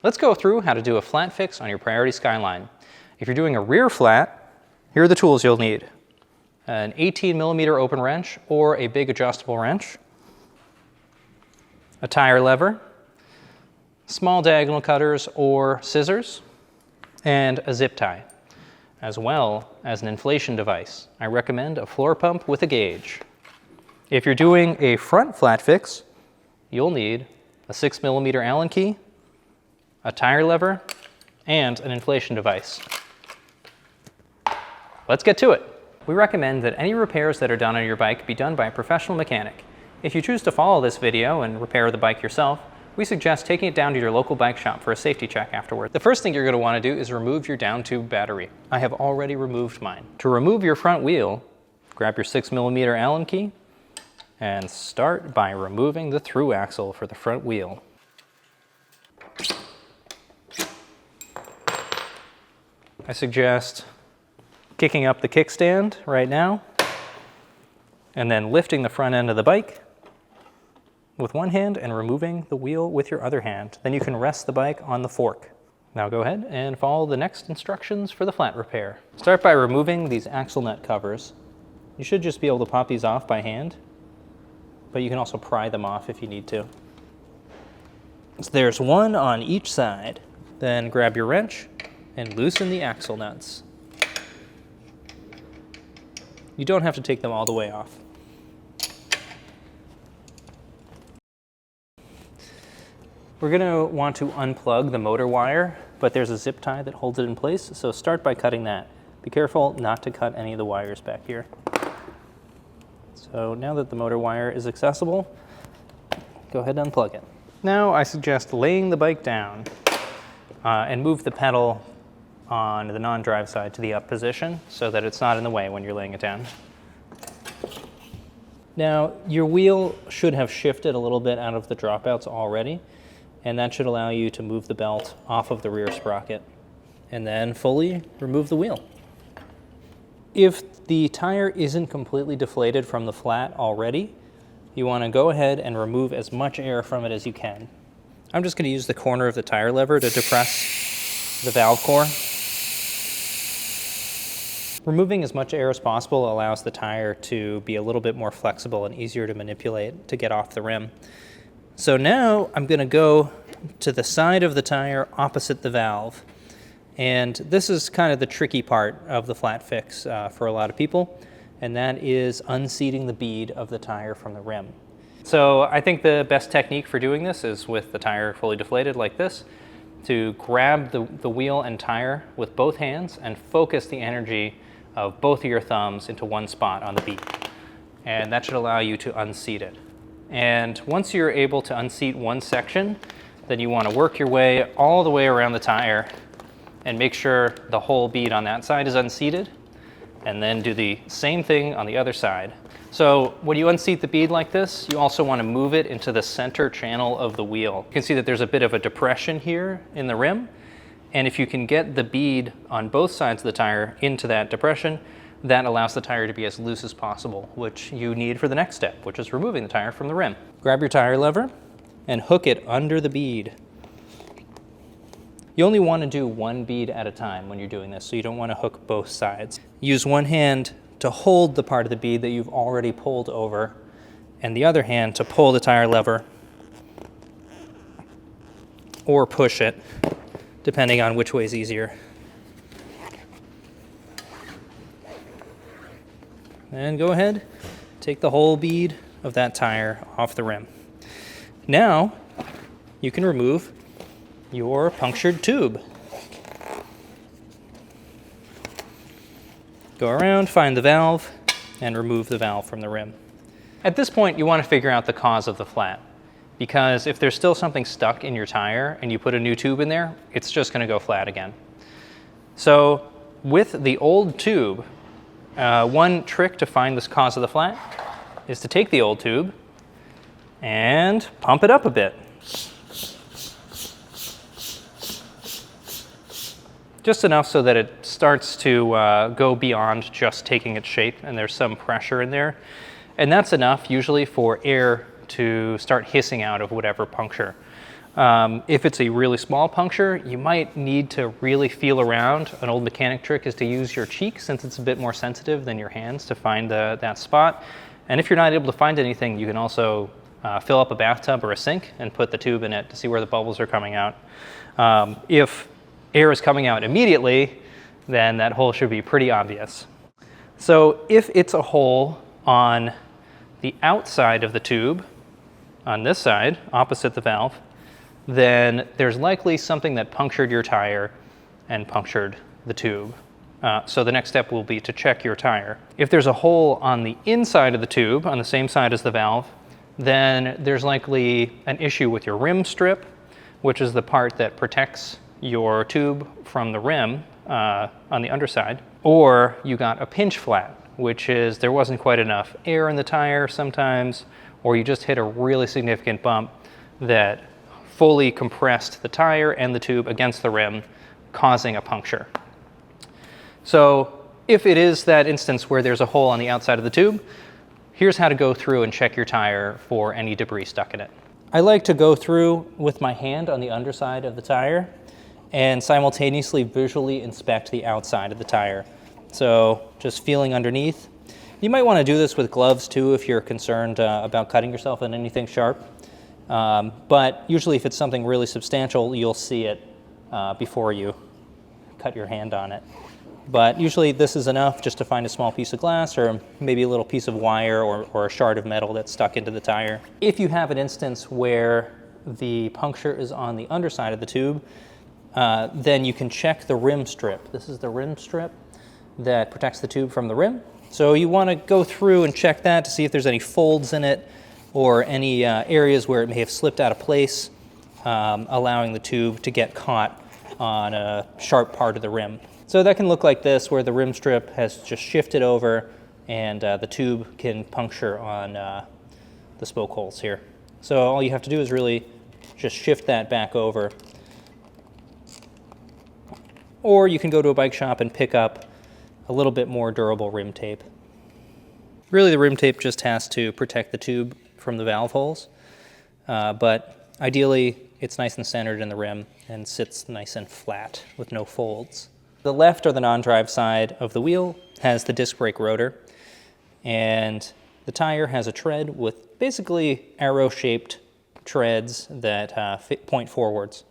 Let's go through how to do a flat fix on your Priority Skyline. If you're doing a rear flat, here are the tools you'll need. An 18mm open wrench or a big adjustable wrench, a tire lever, small diagonal cutters or scissors, and a zip tie, as well as an inflation device. I recommend a floor pump with a gauge. If you're doing a front flat fix, you'll need a 6mm Allen key, a tire lever, and an inflation device. Let's get to it. We recommend that any repairs that are done on your bike be done by a professional mechanic. If you choose to follow this video and repair the bike yourself, we suggest taking it down to your local bike shop for a safety check afterward. The first thing you're going to want to do is remove your down tube battery. I have already removed mine. To remove your front wheel, grab your 6mm Allen key and start by removing the through axle for the front wheel. I suggest kicking up the kickstand right now and then lifting the front end of the bike with one hand and removing the wheel with your other hand. Then you can rest the bike on the fork. Now go ahead and follow the next instructions for the flat repair. Start by removing these axle nut covers. You should just be able to pop these off by hand, but you can also pry them off if you need to. So there's one on each side. Then grab your wrench and loosen the axle nuts. You don't have to take them all the way off. We're going to want to unplug the motor wire, but there's a zip tie that holds it in place, so start by cutting that. Be careful not to cut any of the wires back here. So now that the motor wire is accessible, go ahead and unplug it. Now I suggest laying the bike down and move the pedal on the non-drive side to the up position so that it's not in the way when you're laying it down. Now your wheel should have shifted a little bit out of the dropouts already, and that should allow you to move the belt off of the rear sprocket and then fully remove the wheel. If the tire isn't completely deflated from the flat already, you want to go ahead and remove as much air from it as you can. I'm just going to use the corner of the tire lever to depress the valve core. Removing as much air as possible allows the tire to be a little bit more flexible and easier to manipulate to get off the rim. So now I'm going to go to the side of the tire opposite the valve. And this is kind of the tricky part of the flat fix for a lot of people, and that is unseating the bead of the tire from the rim. So I think the best technique for doing this is with the tire fully deflated like this, to grab the wheel and tire with both hands and focus the energy of both of your thumbs into one spot on the bead. And that should allow you to unseat it. And once you're able to unseat one section, then you want to work your way all the way around the tire and make sure the whole bead on that side is unseated, and then do the same thing on the other side. So when you unseat the bead like this, you also want to move it into the center channel of the wheel. You can see that there's a bit of a depression here in the rim, and if you can get the bead on both sides of the tire into that depression, that allows the tire to be as loose as possible, which you need for the next step, which is removing the tire from the rim. Grab your tire lever and hook it under the bead. You only want to do one bead at a time when you're doing this, so you don't want to hook both sides. Use one hand to hold the part of the bead that you've already pulled over, and the other hand to pull the tire lever or push it, depending on which way is easier. And go ahead, take the whole bead of that tire off the rim. Now you can remove your punctured tube. Go around, find the valve, and remove the valve from the rim. At this point, you want to figure out the cause of the flat, because if there's still something stuck in your tire and you put a new tube in there, it's just going to go flat again. So with the old tube, one trick to find this cause of the flat is to take the old tube and pump it up a bit. Just enough so that it starts to go beyond just taking its shape and there's some pressure in there. And that's enough usually for air to start hissing out of whatever puncture. If it's a really small puncture, you might need to really feel around. An old mechanic trick is to use your cheek, since it's a bit more sensitive than your hands, to find that spot. And if you're not able to find anything, you can also fill up a bathtub or a sink and put the tube in it to see where the bubbles are coming out. If air is coming out immediately, then that hole should be pretty obvious. So if it's a hole on the outside of the tube, on this side, opposite the valve, then there's likely something that punctured your tire and punctured the tube. So the next step will be to check your tire. If there's a hole on the inside of the tube, on the same side as the valve, then there's likely an issue with your rim strip, which is the part that protects your tube from the rim on the underside. Or you got a pinch flat, which is there wasn't quite enough air in the tire sometimes, or you just hit a really significant bump that fully compressed the tire and the tube against the rim, causing a puncture. So if it is that instance where there's a hole on the outside of the tube, here's how to go through and check your tire for any debris stuck in it. I like to go through with my hand on the underside of the tire and simultaneously visually inspect the outside of the tire. So just feeling underneath. You might want to do this with gloves too if you're concerned about cutting yourself in anything sharp. But usually if it's something really substantial, you'll see it before you cut your hand on it. But usually this is enough just to find a small piece of glass or maybe a little piece of wire or a shard of metal that's stuck into the tire. If you have an instance where the puncture is on the underside of the tube, then you can check the rim strip. This is the rim strip that protects the tube from the rim. So you want to go through and check that to see if there's any folds in it or any areas where it may have slipped out of place, allowing the tube to get caught on a sharp part of the rim. So that can look like this, where the rim strip has just shifted over and the tube can puncture on the spoke holes here. So all you have to do is really just shift that back over. Or you can go to a bike shop and pick up a little bit more durable rim tape. Really, the rim tape just has to protect the tube from the valve holes, but ideally it's nice and centered in the rim and sits nice and flat with no folds. The left or the non-drive side of the wheel has the disc brake rotor, and the tire has a tread with basically arrow-shaped treads that point forwards.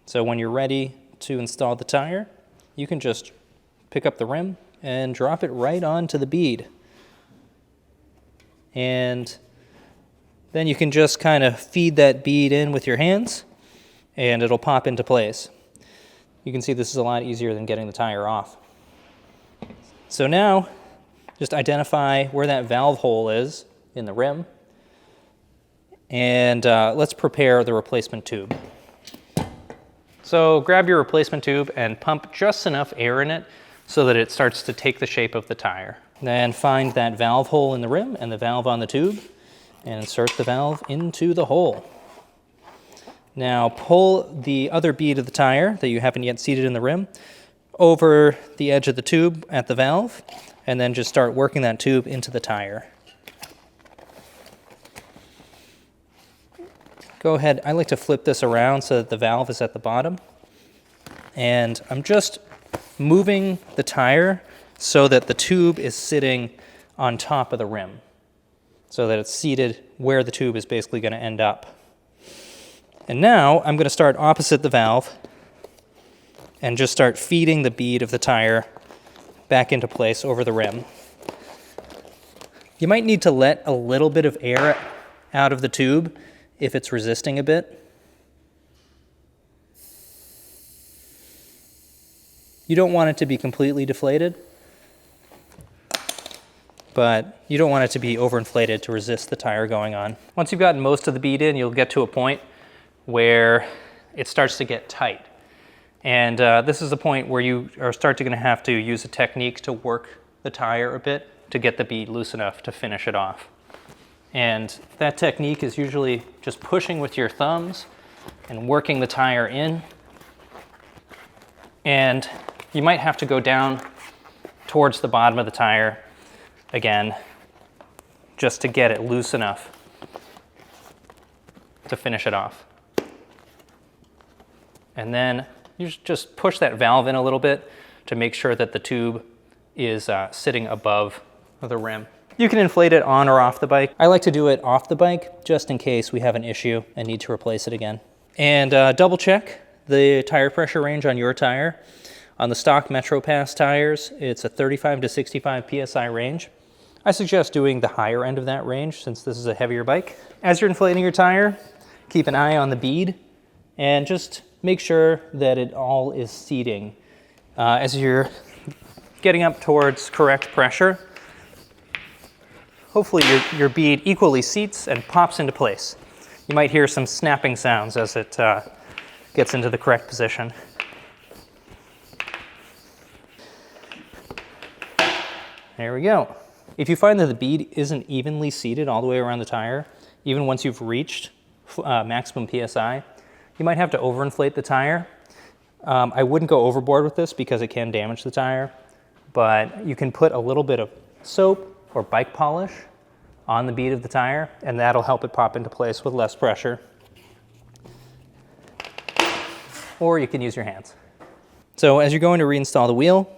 So when you're ready to install the tire, you can just pick up the rim and drop it right onto the bead. And then you can just kind of feed that bead in with your hands and it'll pop into place. You can see this is a lot easier than getting the tire off. So now, just identify where that valve hole is in the rim, and let's prepare the replacement tube. So grab your replacement tube and pump just enough air in it so that it starts to take the shape of the tire. Then find that valve hole in the rim and the valve on the tube, and insert the valve into the hole. Now pull the other bead of the tire that you haven't yet seated in the rim over the edge of the tube at the valve, and then just start working that tube into the tire. Go ahead, I like to flip this around so that the valve is at the bottom. And I'm just moving the tire so that the tube is sitting on top of the rim, so that it's seated where the tube is basically going to end up. And now I'm going to start opposite the valve and just start feeding the bead of the tire back into place over the rim. You might need to let a little bit of air out of the tube if it's resisting a bit. You don't want it to be completely deflated, but you don't want it to be overinflated to resist the tire going on. Once you've gotten most of the bead in, you'll get to a point where it starts to get tight. And this is the point where you are going to have to use a technique to work the tire a bit to get the bead loose enough to finish it off. And that technique is usually just pushing with your thumbs and working the tire in. And you might have to go down towards the bottom of the tire again, just to get it loose enough to finish it off. And then you just push that valve in a little bit to make sure that the tube is sitting above the rim. You can inflate it on or off the bike. I like to do it off the bike just in case we have an issue and need to replace it again. And double check the tire pressure range on your tire. On the stock Metro Pass tires, it's a 35 to 65 PSI range. I suggest doing the higher end of that range since this is a heavier bike. As you're inflating your tire, keep an eye on the bead and just make sure that it all is seating. As you're getting up towards correct pressure, hopefully your bead equally seats and pops into place. You might hear some snapping sounds as it gets into the correct position. There we go. If you find that the bead isn't evenly seated all the way around the tire, even once you've reached maximum PSI, you might have to overinflate the tire. I wouldn't go overboard with this because it can damage the tire, but you can put a little bit of soap or bike polish on the bead of the tire, and that'll help it pop into place with less pressure. Or you can use your hands. So as you're going to reinstall the wheel,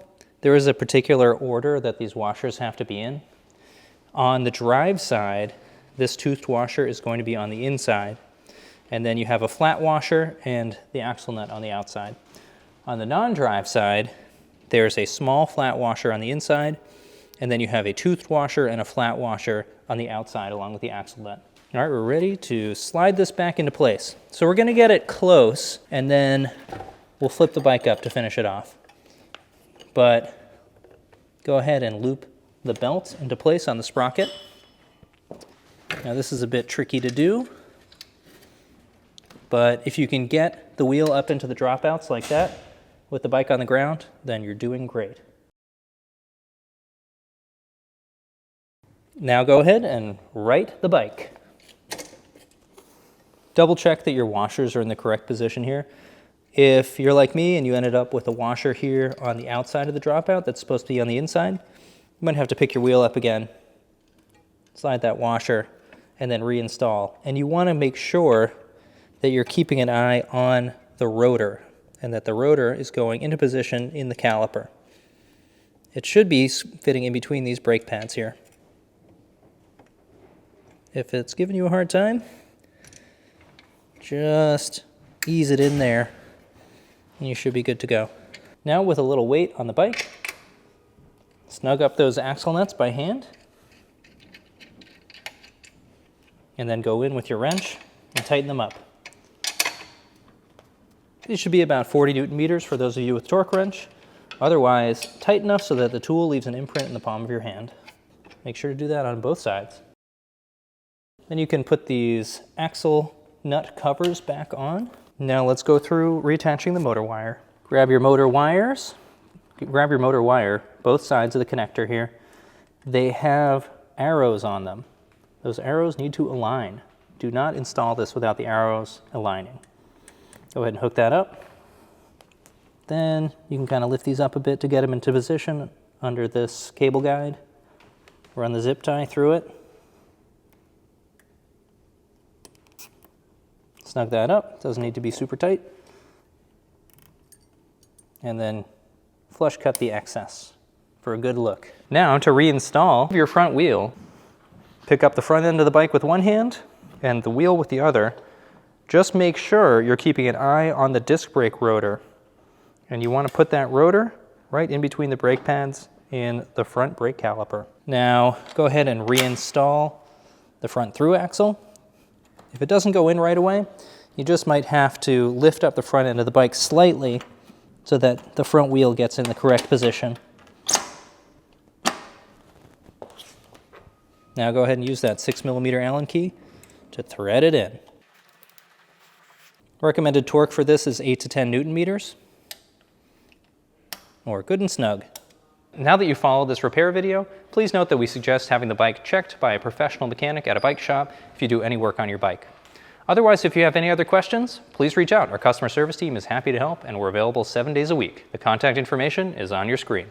there is a particular order that these washers have to be in. On the drive side, this toothed washer is going to be on the inside, and then you have a flat washer and the axle nut on the outside. On the non-drive side, there's a small flat washer on the inside, and then you have a toothed washer and a flat washer on the outside along with the axle nut. All right, we're ready to slide this back into place. So we're gonna get it close, and then we'll flip the bike up to finish it off. But go ahead and loop the belt into place on the sprocket. Now this is a bit tricky to do, but if you can get the wheel up into the dropouts like that with the bike on the ground, then you're doing great. Now go ahead and right the bike. Double check that your washers are in the correct position here. If you're like me and you ended up with a washer here on the outside of the dropout that's supposed to be on the inside, you might have to pick your wheel up again, slide that washer, and then reinstall. And you want to make sure that you're keeping an eye on the rotor and that the rotor is going into position in the caliper. It should be fitting in between these brake pads here. If it's giving you a hard time, just ease it in there and you should be good to go. Now with a little weight on the bike, snug up those axle nuts by hand, and then go in with your wrench and tighten them up. These should be about 40 Newton meters for those of you with torque wrench. Otherwise, tight enough so that the tool leaves an imprint in the palm of your hand. Make sure to do that on both sides. Then you can put these axle nut covers back on. Now let's go through reattaching the motor wire. Grab your motor wire, both sides of the connector here. They have arrows on them. Those arrows need to align. Do not install this without the arrows aligning. Go ahead and hook that up. Then you can kind of lift these up a bit to get them into position under this cable guide. Run the zip tie through it. Snug that up, doesn't need to be super tight. And then flush cut the excess for a good look. Now to reinstall your front wheel, pick up the front end of the bike with one hand and the wheel with the other. Just make sure you're keeping an eye on the disc brake rotor. And you want to put that rotor right in between the brake pads in the front brake caliper. Now go ahead and reinstall the front through axle. If it doesn't go in right away, you just might have to lift up the front end of the bike slightly so that the front wheel gets in the correct position. Now go ahead and use that 6mm Allen key to thread it in. Recommended torque for this is 8 to 10 Newton meters, or good and snug. Now that you followed this repair video, please note that we suggest having the bike checked by a professional mechanic at a bike shop if you do any work on your bike. Otherwise, if you have any other questions, please reach out. Our customer service team is happy to help, and we're available 7 days a week. The contact information is on your screen.